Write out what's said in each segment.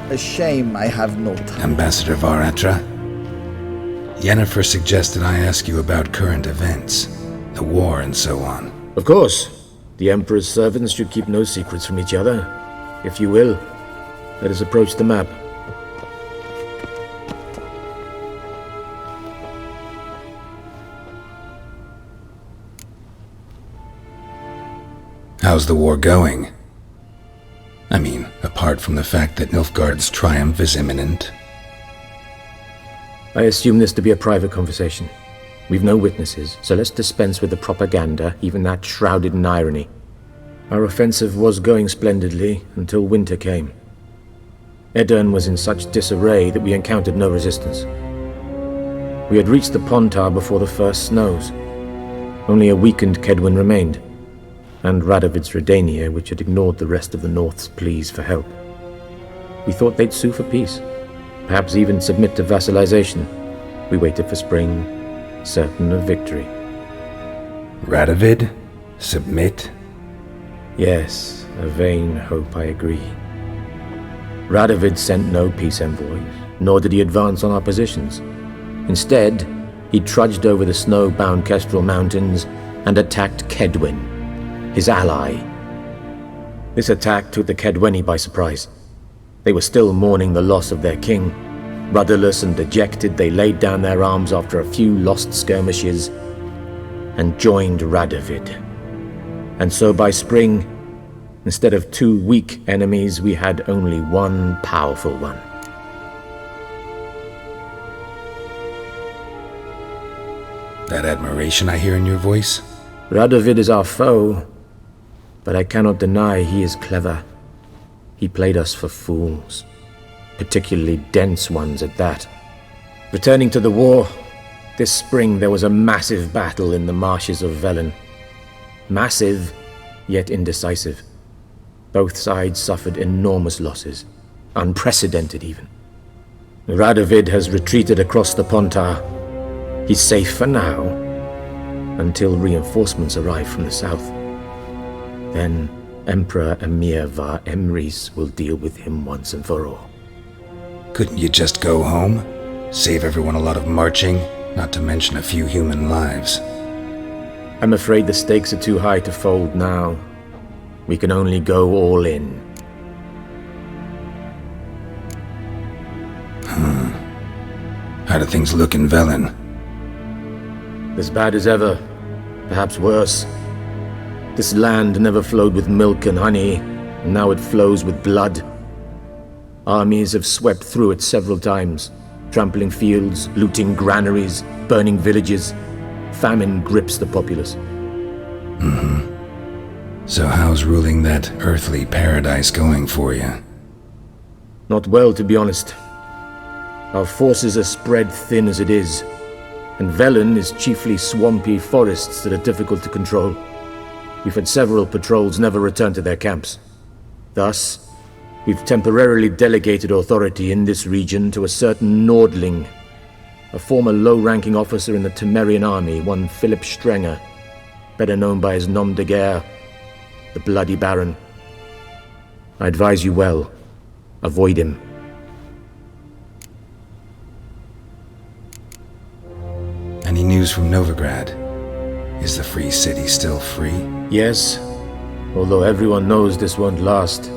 A shame I have no time. Ambassador Varatra, Yennefer suggested I ask you about current events, the war and so on. Of course. The Emperor's servants should keep no secrets from each other. If you will, let us approach the map. How's the war going? I mean, apart from the fact that Nilfgaard's triumph is imminent. I assume this to be a private conversation. We've no witnesses, so let's dispense with the propaganda, even that shrouded in irony. Our offensive was going splendidly until winter came. Edirn was in such disarray that we encountered no resistance. We had reached the Pontar before the first snows. Only a weakened Kedwin remained, and Radovid's Redania, which had ignored the rest of the North's pleas for help. We thought they'd sue for peace, perhaps even submit to vassalization. We waited for spring, certain of victory. Radovid? Submit? Yes, a vain hope, I agree. Radovid sent no peace envoys, nor did he advance on our positions. Instead, he trudged over the snow-bound Kestrel Mountains and attacked Kedwin, his ally. This attack took the Kedweni by surprise. They were still mourning the loss of their king. Rudderless and dejected, they laid down their arms after a few lost skirmishes and joined Radovid. And so by spring, instead of 2 weak enemies, we had only one powerful one. That admiration I hear in your voice? Radovid is our foe, but I cannot deny he is clever. He played us for fools, particularly dense ones at that. Returning to the war, this spring there was a massive battle in the marshes of Velen. Massive, yet indecisive. Both sides suffered enormous losses, unprecedented even. Radovid has retreated across the Pontar. He's safe for now, until reinforcements arrive from the south. Then Emperor Emir Var Emrys will deal with him once and for all. Couldn't you just go home? Save everyone a lot of marching, not to mention a few human lives. I'm afraid the stakes are too high to fold now. We can only go all in. How do things look in Velen? As bad as ever, perhaps worse. This land never flowed with milk and honey, and now it flows with blood. Armies have swept through it several times, trampling fields, looting granaries, burning villages. Famine grips the populace. So how's ruling that earthly paradise going for you? Not well, to be honest. Our forces are spread thin as it is, and Velen is chiefly swampy forests that are difficult to control. We've had several patrols never return to their camps. Thus, we've temporarily delegated authority in this region to a certain Nordling, a former low-ranking officer in the Temerian army, one Philip Strenger, better known by his nom de guerre, the Bloody Baron. I advise you well. Avoid him. Any news from Novigrad? Is the Free City still free? Yes, although everyone knows this won't last.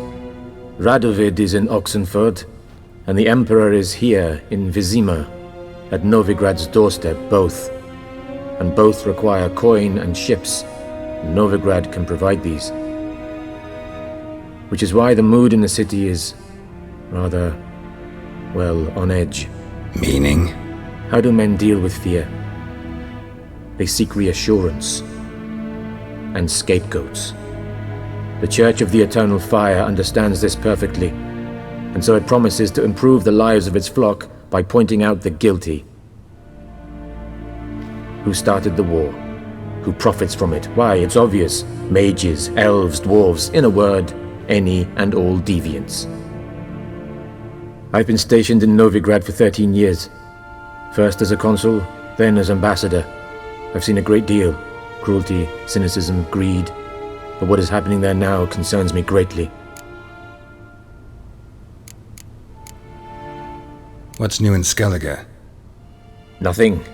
Radovid is in Oxenford, and the Emperor is here in Vizima, at Novigrad's doorstep, both. And both require coin and ships. Novigrad can provide these. Which is why the mood in the city is rather, well, on edge. Meaning? How do men deal with fear? They seek reassurance and scapegoats. The Church of the Eternal Fire understands this perfectly, and so it promises to improve the lives of its flock by pointing out the guilty. Who started the war? Who profits from it? Why, it's obvious. Mages, elves, dwarves, in a word, any and all deviants. I've been stationed in Novigrad for 13 years. First as a consul, then as ambassador. I've seen a great deal. Cruelty, cynicism, greed. But what is happening there now concerns me greatly. What's new in Skellige? Nothing.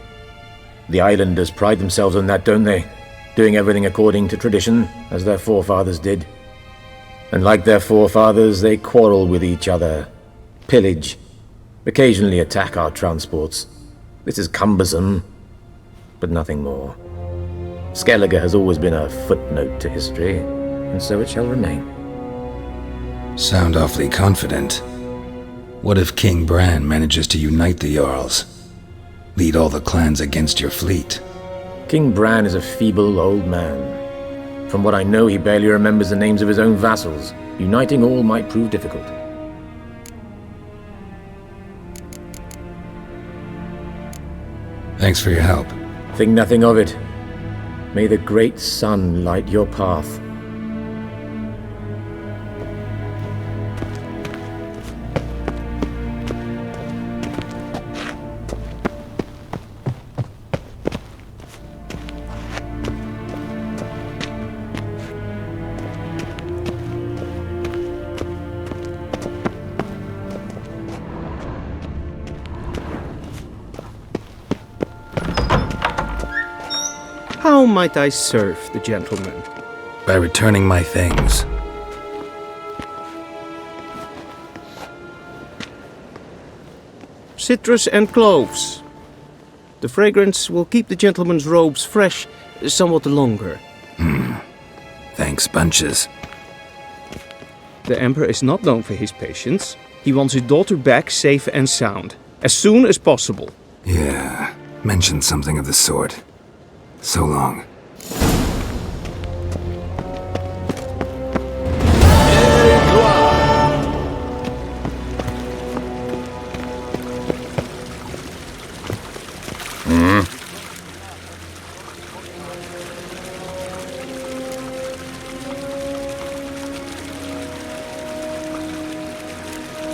The islanders pride themselves on that, don't they? Doing everything according to tradition, as their forefathers did. And like their forefathers, they quarrel with each other, pillage, occasionally attack our transports. This is cumbersome, but nothing more. Skellige has always been a footnote to history, and so it shall remain. Sound awfully confident. What if King Bran manages to unite the Jarls? Lead all the clans against your fleet? King Bran is a feeble old man. From what I know, he barely remembers the names of his own vassals. Uniting all might prove difficult. Thanks for your help. Think nothing of it. May the great sun light your path. How might I serve the gentleman? By returning my things. Citrus and cloves. The fragrance will keep the gentleman's robes fresh somewhat longer. Thanks, bunches. The Emperor is not known for his patience. He wants his daughter back safe and sound, as soon as possible. Yeah, mentioned something of the sort. So long.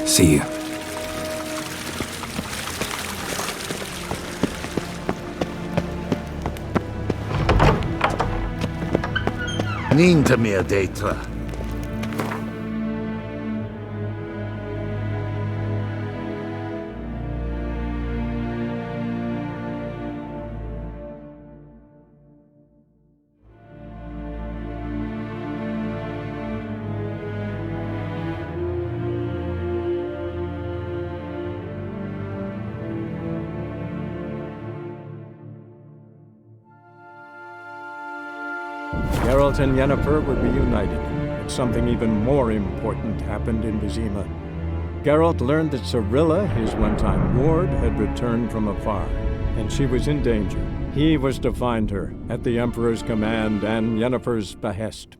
See you. Ninta mir deitra. Geralt and Yennefer were reunited, but something even more important happened in Vizima. Geralt learned that Cirilla, his one-time ward, had returned from afar, and she was in danger. He was to find her, at the Emperor's command and Yennefer's behest.